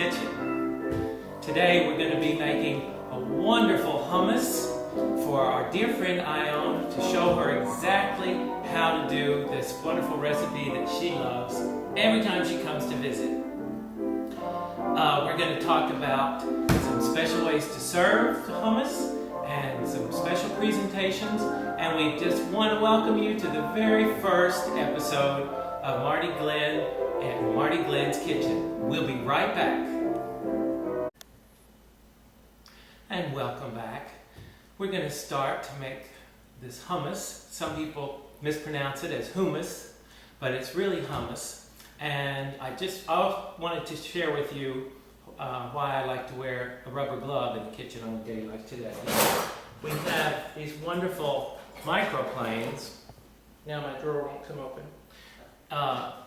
kitchen. Today we're going to be making a wonderful hummus for our dear friend Ione to show her exactly how to do this wonderful recipe that she loves every time she comes to visit. We're going to talk about some special ways to serve the hummus and some special presentations, and we just want to welcome you to the very first episode of Marty Glenn and MartyGlen's Kitchen. We'll be right back. And welcome back. We're going to start to make this hummus. Some people mispronounce it as hummus, but it's really hummus. And I wanted to share with you why I like to wear a rubber glove in the kitchen on a day like today. We have these wonderful microplanes. Now my drawer won't come open.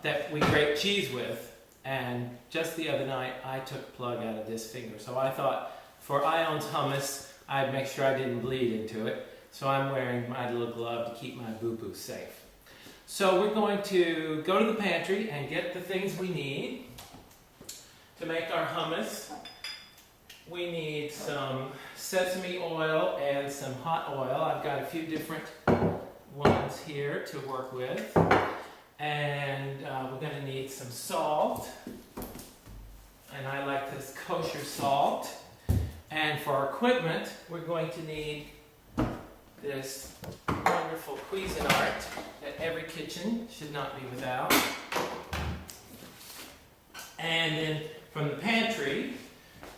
That we grate cheese with, and just the other night I took a plug out of this finger. So I thought for Ione's hummus I'd make sure I didn't bleed into it, so I'm wearing my little glove to keep my boo-boo safe. So we're going to go to the pantry and get the things we need to make our hummus. We need some sesame oil and some hot oil. I've got a few different ones here to work with. And we're going to need some salt, and I like this kosher salt. And for our equipment, we're going to need this wonderful Cuisinart that every kitchen should not be without. And then from the pantry,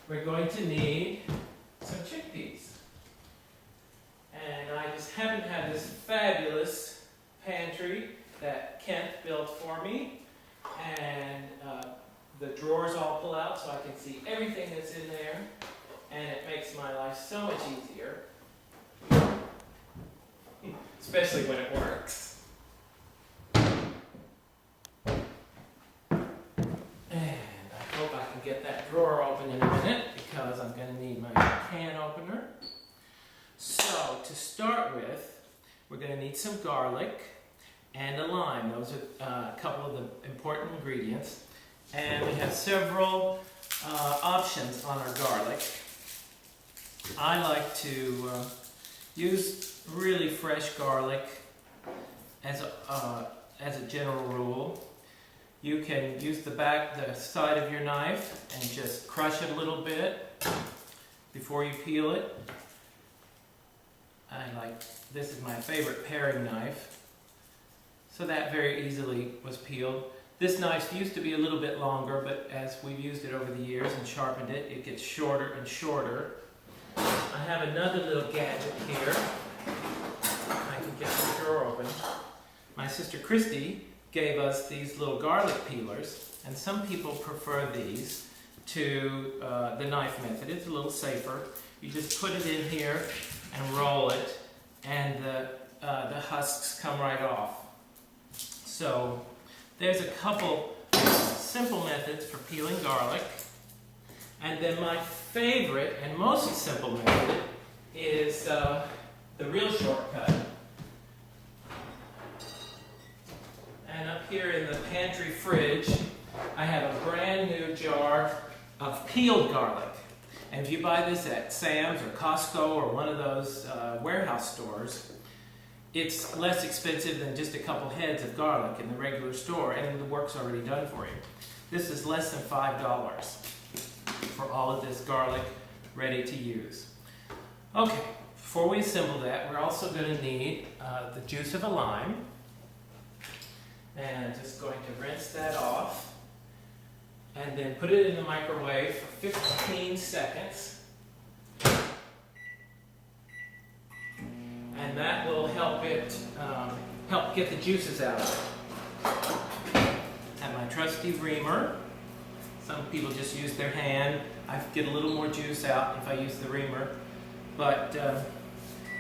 we're going to need some chickpeas. And I just happen to have this fabulous pantry that Kent built for me, and the drawers all pull out so I can see everything that's in there, and it makes my life so much easier, especially when it works. And I hope I can get that drawer open in a minute, because I'm going to need my can opener. So to start with, we're going to need some garlic and a lime. Those are a couple of the important ingredients. And we have several options on our garlic. I like to use really fresh garlic as a general rule. You can use the side of your knife and just crush it a little bit before you peel it. This is my favorite paring knife. So that very easily was peeled. This knife used to be a little bit longer, but as we've used it over the years and sharpened it, it gets shorter and shorter. I have another little gadget here. I can get the drawer open. My sister Christy gave us these little garlic peelers, and some people prefer these to the knife method. It's a little safer. You just put it in here and roll it, and the husks come right off. So there's a couple simple methods for peeling garlic. And then my favorite and most simple method is the real shortcut. And up here in the pantry fridge, I have a brand new jar of peeled garlic. And if you buy this at Sam's or Costco or one of those warehouse stores, it's less expensive than just a couple heads of garlic in the regular store, and the work's already done for you. This is less than $5 for all of this garlic ready to use. Okay, before we assemble that, we're also going to need the juice of a lime. And I'm just going to rinse that off, and then put it in the microwave for 15 seconds. And that will help get the juices out of it. And my trusty reamer. Some people just use their hand. I get a little more juice out if I use the reamer. But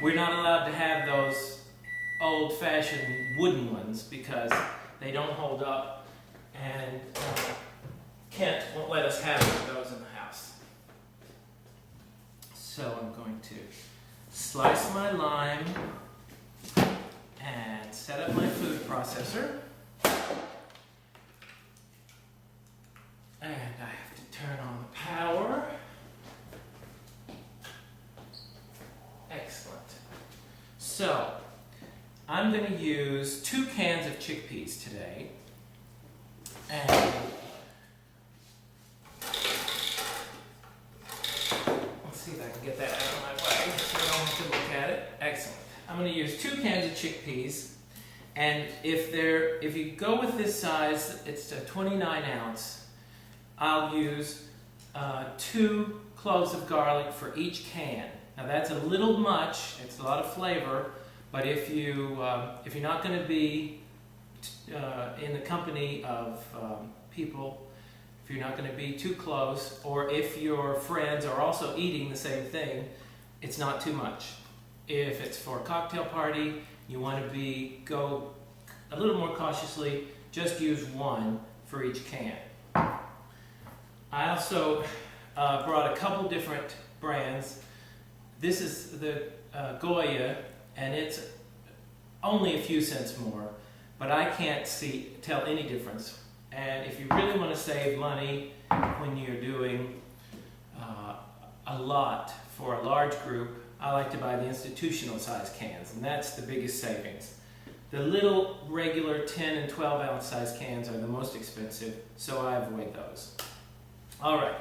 we're not allowed to have those old-fashioned wooden ones because they don't hold up, and Kent won't let us have those in the house. So I'm going to slice my lime and set up my food processor. And I have to turn on the I'm going to use 2 cans of chickpeas today. And let's see if I can get that out of my way so I don't have to look at it. Excellent. I'm going to use 2 cans of chickpeas. And if you go with this size, it's a 29 ounce, I'll use 2 cloves of garlic for each can. Now that's a little much, it's a lot of flavor, but if you're not going to be in the company of people, if you're not going to be too close, or if your friends are also eating the same thing, it's not too much. If it's for a cocktail party, you want to go a little more cautiously, just use 1 for each can. I also brought a couple different brands. This is the Goya, and it's only a few cents more, but I can't tell any difference. And if you really want to save money when you're doing a lot for a large group, I like to buy the institutional size cans, and that's the biggest savings. The little regular 10 and 12 ounce size cans are the most expensive, so I avoid those. All right,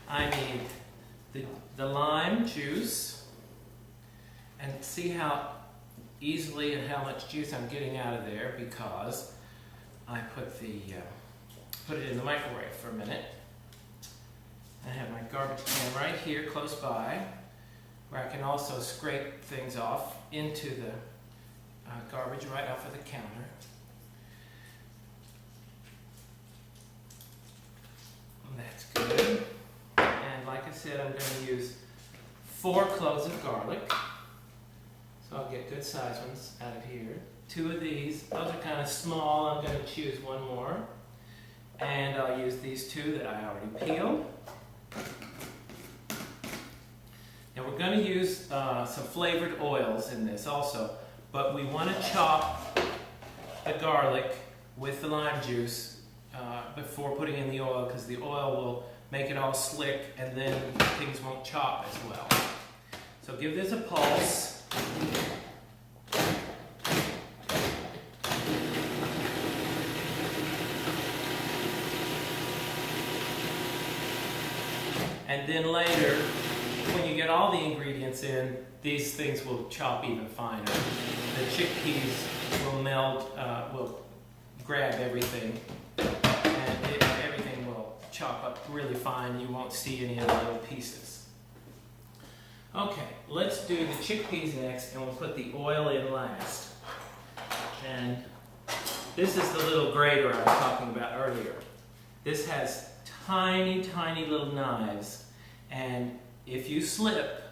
I need the lime juice, and see how easily and how much juice I'm getting out of there because I put it in the microwave for a minute. I have my garbage can right here close by, where I can also scrape things off into the garbage right off of the counter. That's good. And like I said, I'm going to use 4 cloves of garlic. So I'll get good sized ones out of here. 2 of these. Those are kind of small. I'm going to choose 1 more. And I'll use these 2 that I already peeled. And we're going to use some flavored oils in this also. But we want to chop the garlic with the lime juice before putting in the oil, because the oil will make it all slick and then things won't chop as well. So give this a pulse. And then later, when you get all the ingredients in, these things will chop even finer. The chickpeas will melt, will grab everything, and everything will chop up really fine. You won't see any of the little pieces. Okay, let's do the chickpeas next, and we'll put the oil in last. And this is the little grater I was talking about earlier. This has tiny, tiny little knives, and if you slip,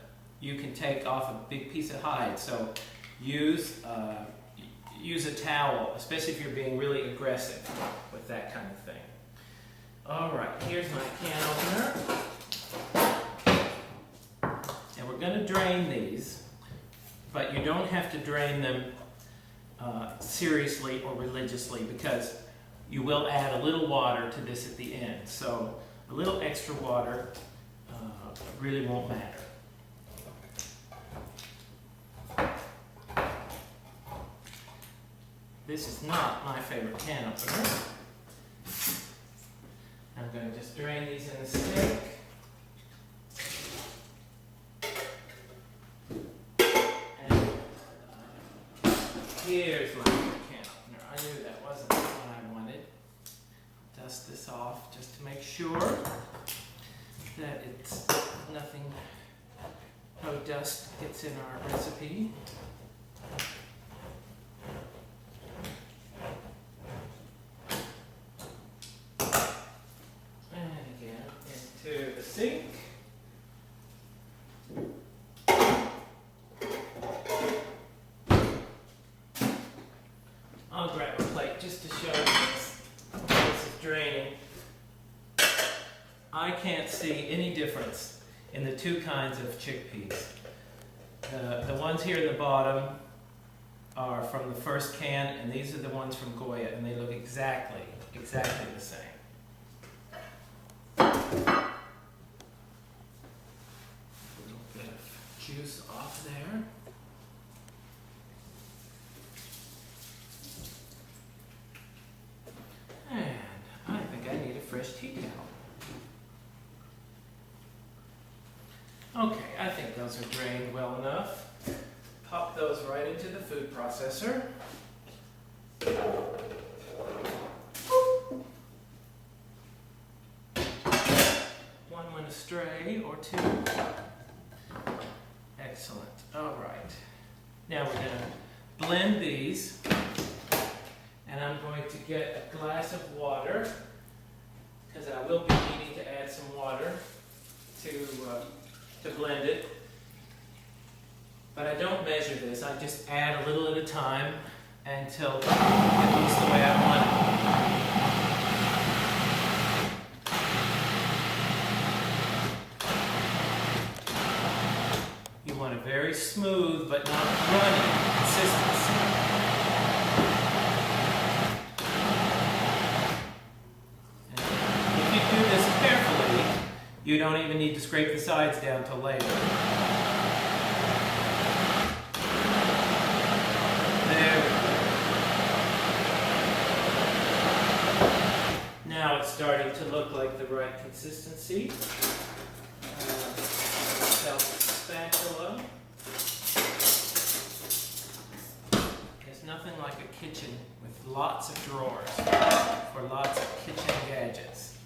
you can take off a big piece of hide. So use a towel, especially if you're being really aggressive with that kind of thing. All right, here's my can opener. And we're going to drain these, but you don't have to drain them seriously or religiously, because you will add a little water to this at the end. So a little extra water really won't matter. This is not my favorite can opener. I'm going to just drain these in the sink. And here's my can opener. I knew that wasn't what I wanted. Dust this off just to make sure that it's nothing, no dust gets in our recipe. Sink. I'll grab a plate just to show you this is draining. I can't see any difference in the 2 kinds of chickpeas. The ones here at the bottom are from the first can, and these are the ones from Goya, and they look exactly the same. Juice off there. Okay, I think those are drained well enough. Pop those right into the food processor. One went astray, or two. Excellent. All right. Now we're going to blend these, and I'm going to get a glass of water, because I will be needing to add some water to blend it. But I don't measure this, I just add a little at a time until it looks the way I want it. You want a very smooth but not runny consistency. And if you do this carefully, you don't even need to scrape the sides down till later. Now it's starting to look like the right consistency. Spatula. There's nothing like a kitchen with lots of drawers for lots of kitchen gadgets.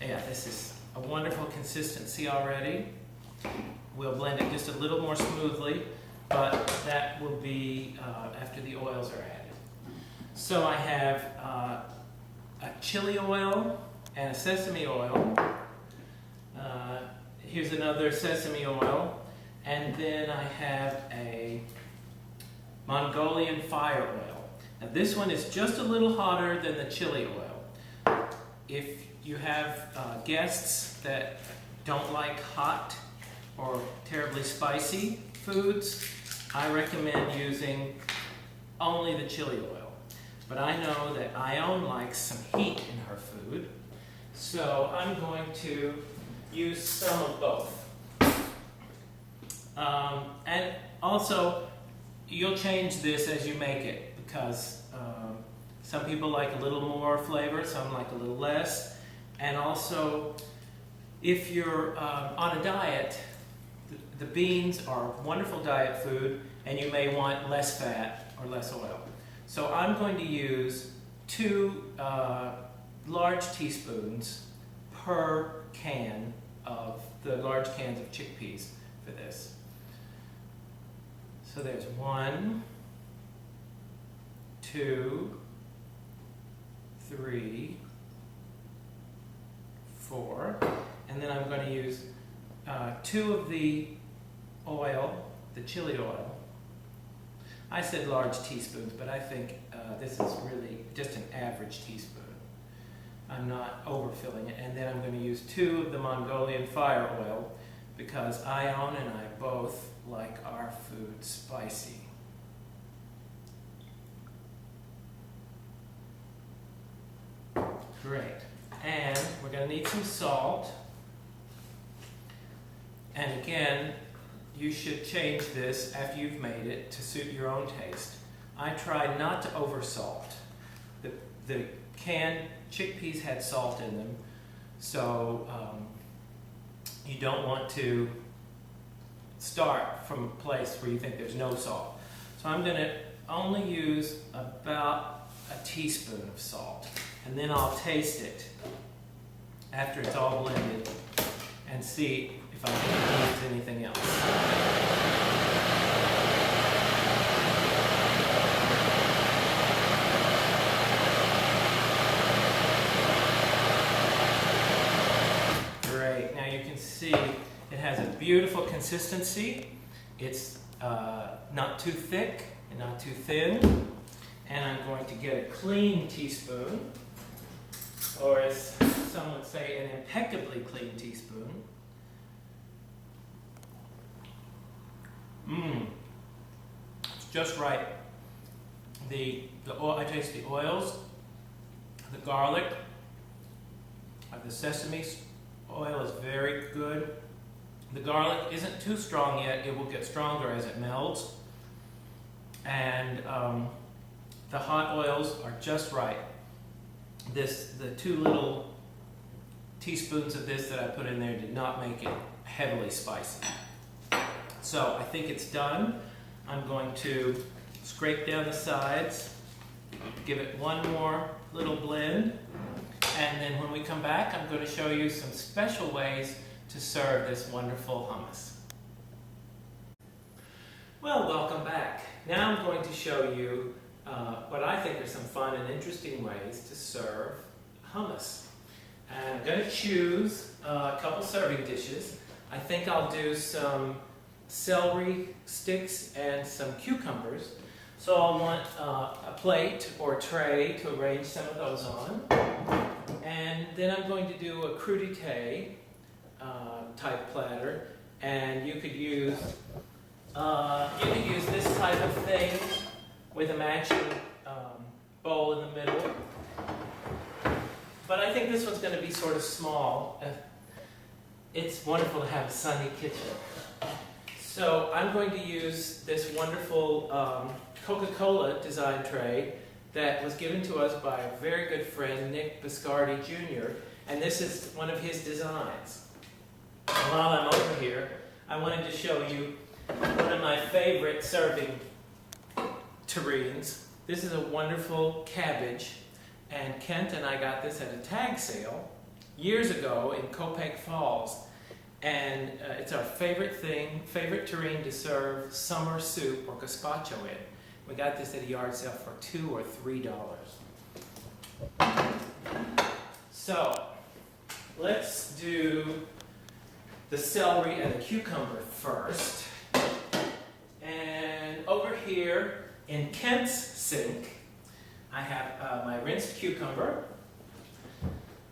Yeah, this is a wonderful consistency already. We'll blend it just a little more smoothly, but that will be after the oils are added. So I have a chili oil and a sesame oil. Here's another sesame oil, and then I have a Mongolian fire oil. Now this one is just a little hotter than the chili oil. If you have guests that don't like hot or terribly spicy foods, I recommend using only the chili oil. But I know that Ione likes some heat in her food, so I'm going to use some of both. And also, you'll change this as you make it, because some people like a little more flavor, some like a little less. And also, if you're on a diet, the beans are wonderful diet food, and you may want less fat or less oil. So I'm going to use 2 large teaspoons per can of the large cans of chickpeas for this. So there's 1, 2, 3, 4, and then I'm going to use 2 of the oil, the chili oil. I said large teaspoons, but I think this is really just an average teaspoon. I'm not overfilling it. And then I'm going to use 2 of the Mongolian fire oil, because Ione and I both like our food spicy. Great. And we're going to need some salt. And again, you should change this after you've made it to suit your own taste. I tried not to oversalt. The canned chickpeas had salt in them, so you don't want to start from a place where you think there's no salt. So I'm going to only use about a teaspoon of salt, and then I'll taste it after it's all blended and see if I can use anything else. Great. Now you can see it has a beautiful consistency. It's not too thick and not too thin. And I'm going to get a clean teaspoon, or as some would say, an impeccably clean teaspoon. It's just right. The oil, I taste the oils, the garlic, the sesame oil is very good. The garlic isn't too strong yet. It will get stronger as it melts. And the hot oils are just right. The 2 little teaspoons of this that I put in there did not make it heavily spicy. So I think it's done. I'm going to scrape down the sides, give it one more little blend, and then when we come back, I'm going to show you some special ways to serve this wonderful hummus. Well, welcome back. Now I'm going to show you what I think are some fun and interesting ways to serve hummus. And I'm going to choose a couple serving dishes. I think I'll do some celery sticks and some cucumbers. So I'll want a plate or tray to arrange some of those on. And then I'm going to do a crudité type platter. And you could use this type of thing with a matching bowl in the middle. But I think this one's going to be sort of small. It's wonderful to have a sunny kitchen. So I'm going to use this wonderful Coca-Cola design tray that was given to us by a very good friend, Nick Biscardi Jr., and this is one of his designs. And while I'm over here, I wanted to show you one of my favorite serving terrines. This is a wonderful cabbage, and Kent and I got this at a tag sale years ago in Copake Falls, and it's our favorite terrine to serve summer soup or gazpacho in. We got this at a yard sale for $2 or $3. So let's do the celery and the cucumber first. And over here in Kent's sink, I have my rinsed cucumber.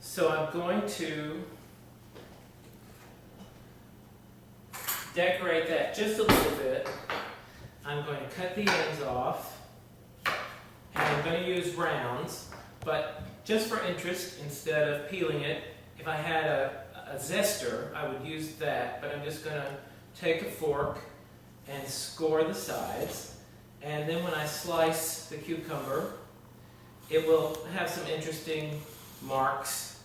So I'm going to decorate that just a little bit. I'm going to cut the ends off, and I'm going to use rounds, but just for interest, instead of peeling it, if I had a zester, I would use that, but I'm just going to take a fork and score the sides, and then when I slice the cucumber, it will have some interesting marks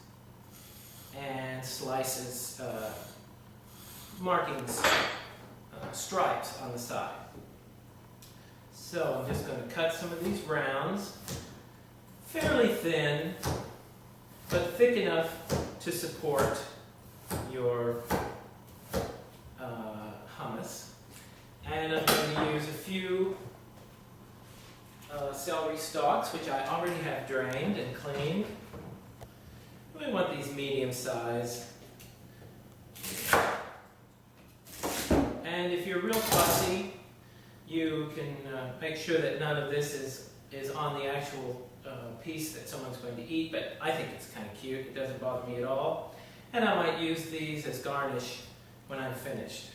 and slices, markings, stripes on the side. So I'm just going to cut some of these rounds, fairly thin, but thick enough to support your hummus. And I'm going to use a few celery stalks, which I already have drained and cleaned. We want these medium size. And if you're real fussy, you can make sure that none of this is on the actual piece that someone's going to eat, but I think it's kind of cute. It doesn't bother me at all. And I might use these as garnish when I'm finished.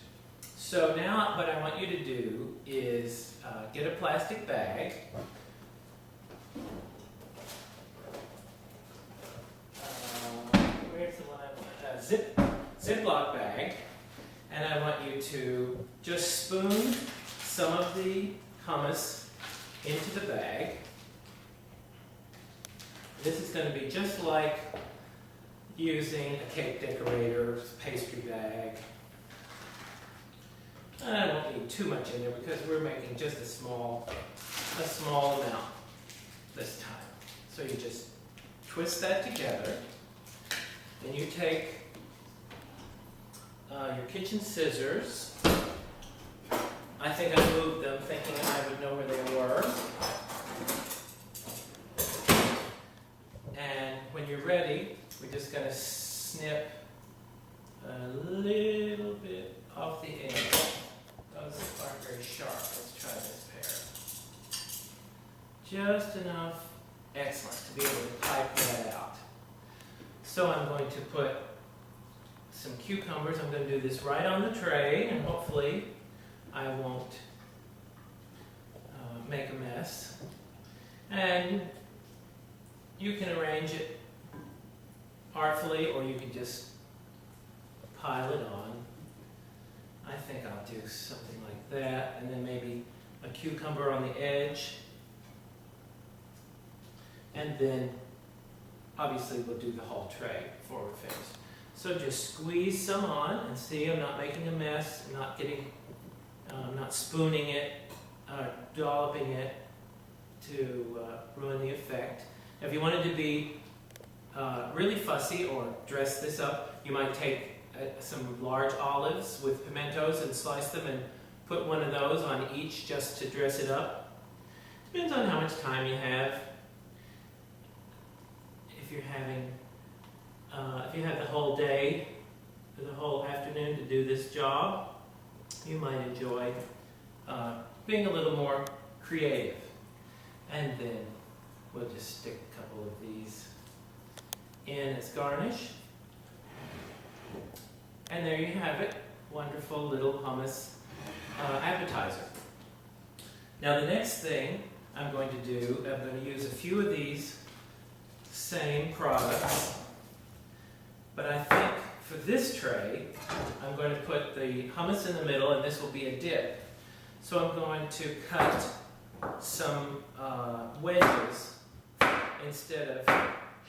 So now what I want you to do is get a plastic bag. Where's the one I want? Ziploc bag. And I want you to just spoon some of the hummus into the bag. This is going to be just like using a cake decorator, pastry bag. And I won't need too much in there because we're making just a small amount this time. So you just twist that together. Then you take your kitchen scissors. I think I moved them thinking I would know where they were. And when you're ready, we're just going to snip a little bit off the end. Those aren't very sharp. Let's try this pair. Just enough, excellent, to be able to pipe that out. So I'm going to put some cucumbers. I'm going to do this right on the tray, and hopefully I won't make a mess. And you can arrange it artfully, or you can just pile it on. I think I'll do something like that, and then maybe a cucumber on the edge. And then, obviously, we'll do the whole tray before we're finished. So just squeeze some on, and see, I'm not making a mess, I'm not getting, not spooning it, dolloping it to ruin the effect. Now, if you wanted to be really fussy or dress this up, you might take some large olives with pimentos and slice them and put one of those on each just to dress it up. Depends on how much time you have. If you're having, if you have the whole day or the whole afternoon to do this job, you might enjoy being a little more creative. And then we'll just stick a couple of these in as garnish. And there you have it, wonderful little hummus appetizer. Now the next thing I'm going to do, I'm going to use a few of these same products, but I think for this tray, I'm going to put the hummus in the middle, and this will be a dip. So I'm going to cut some wedges instead of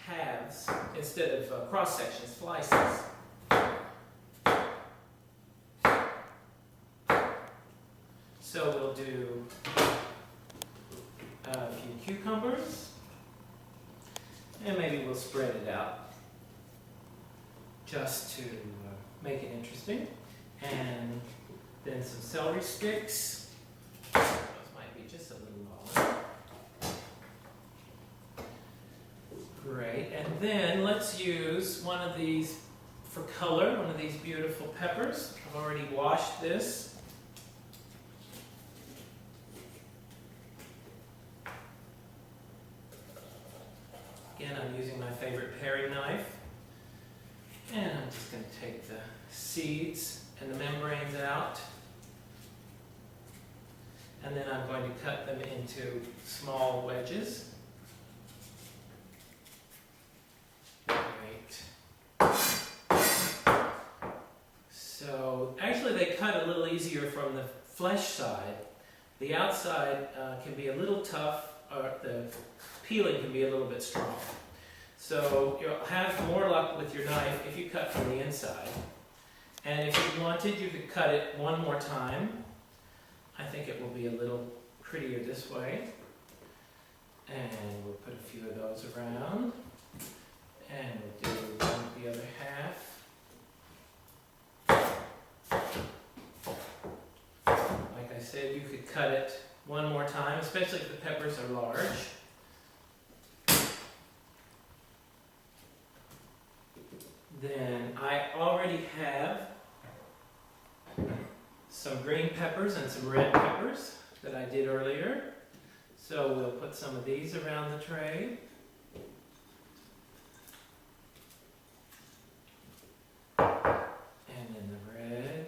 halves, instead of cross-section slices. So we'll do a few cucumbers, and maybe we'll spread it out just to make it interesting. And then some celery sticks. Those might be just a little long. Great. And then let's use one of these for color, one of these beautiful peppers. I've already washed this. Again, I'm using my favorite paring knife. And I'm just going to take the seeds and the membranes out. And then I'm going to cut them into small wedges. Great. So, actually they cut a little easier from the flesh side. The outside can be a little tough, or the peeling can be a little bit strong. So you'll have more luck with your knife if you cut from the inside. And if you wanted, you could cut it one more time. I think it will be a little prettier this way. And we'll put a few of those around. And we'll do one with the other half. Like I said, you could cut it one more time, especially if the peppers are large. Then I already have some green peppers and some red peppers that I did earlier. So we'll put some of these around the tray. And then the red.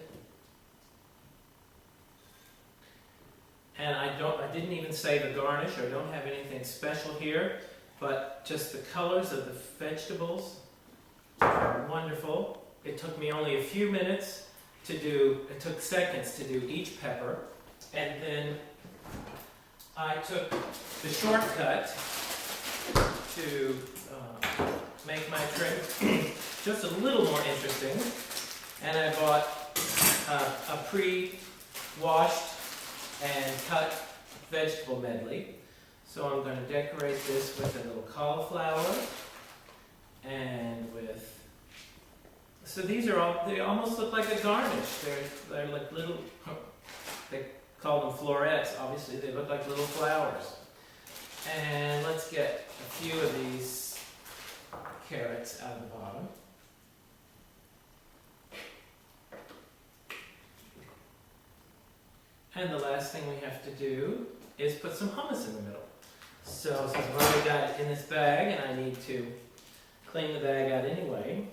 And I didn't even save a garnish, or don't have anything special here, but just the colors of the vegetables are wonderful. It took me only a few minutes to do, it took seconds to do each pepper. And then I took the shortcut to make my tray just a little more interesting. And I bought a pre-washed and cut vegetable medley. So I'm going to decorate this with a little cauliflower and with, so these are all, they almost look like a garnish. They're like little, they call them florets. Obviously they look like little flowers. And let's get a few of these carrots out of the bottom. And the last thing we have to do is put some hummus in the middle. So since I've already got it in this bag and I need to clean the bag out anyway,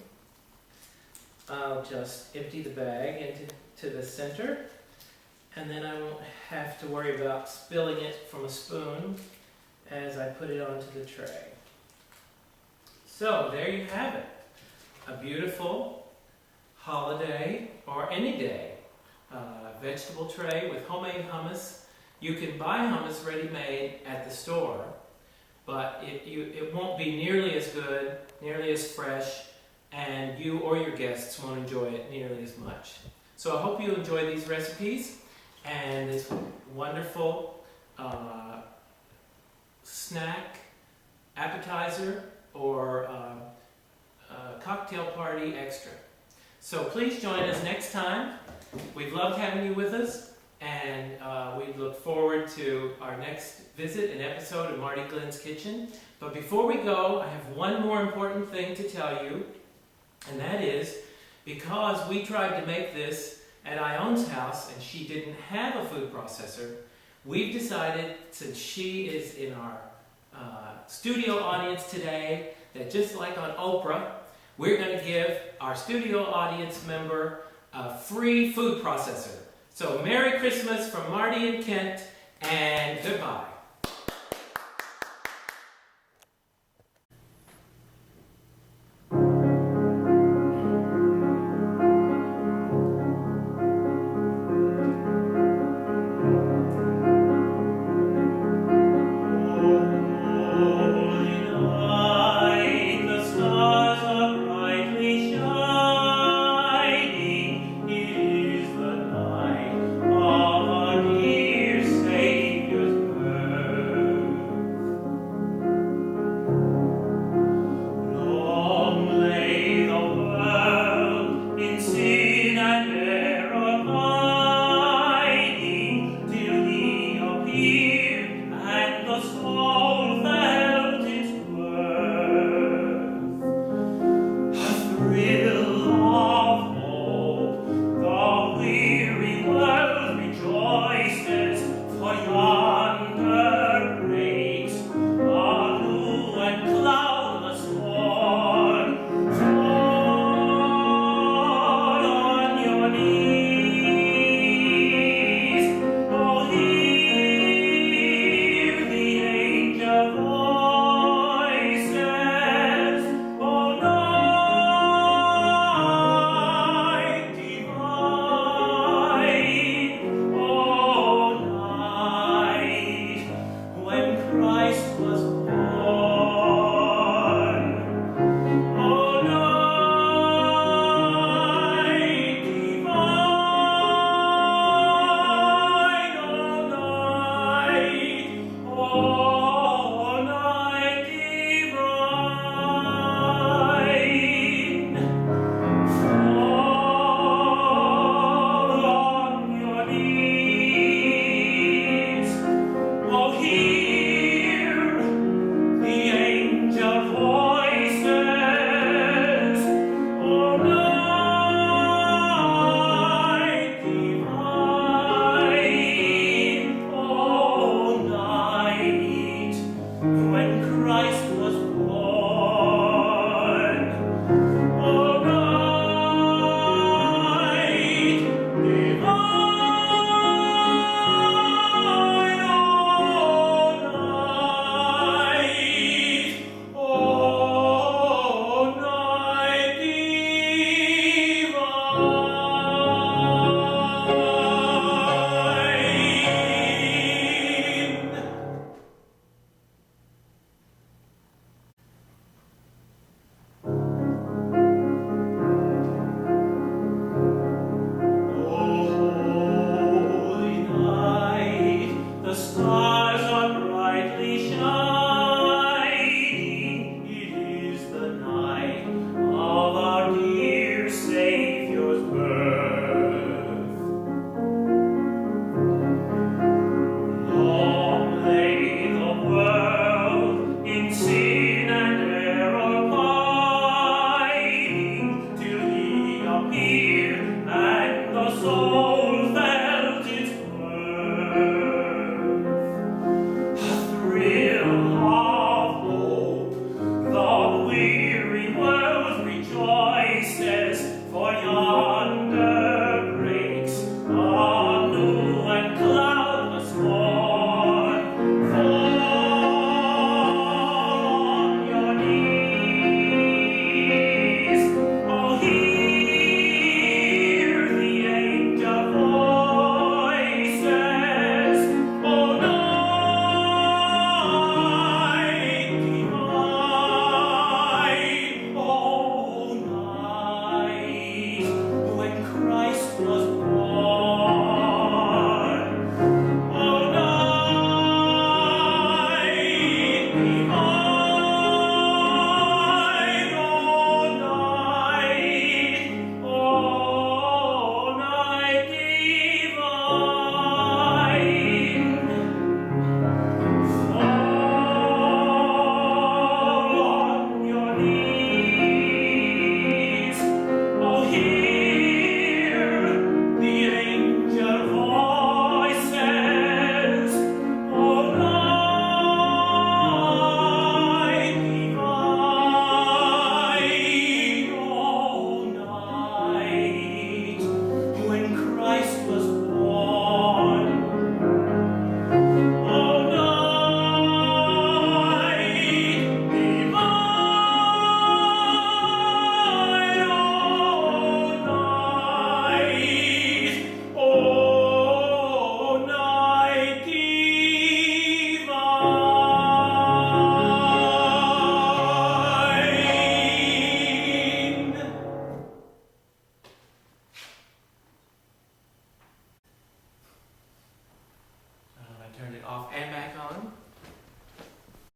I'll just empty the bag into the center, and then I won't have to worry about spilling it from a spoon as I put it onto the tray. So there you have it. A beautiful holiday, or any day, vegetable tray with homemade hummus. You can buy hummus ready-made at the store, but it won't be nearly as good, nearly as fresh and you or your guests won't enjoy it nearly as much. So I hope you enjoy these recipes and this wonderful snack, appetizer, or cocktail party extra. So please join us next time. We've loved having you with us, and we look forward to our next visit and episode of MartyGlen's Kitchen. But before we go, I have one more important thing to tell you, and that is because we tried to make this at Ion's house and she didn't have a food processor, we've decided, since she is in our studio audience today, that just like on Oprah, we're going to give our studio audience member a free food processor. So Merry Christmas from Marty and Kent, and goodbye.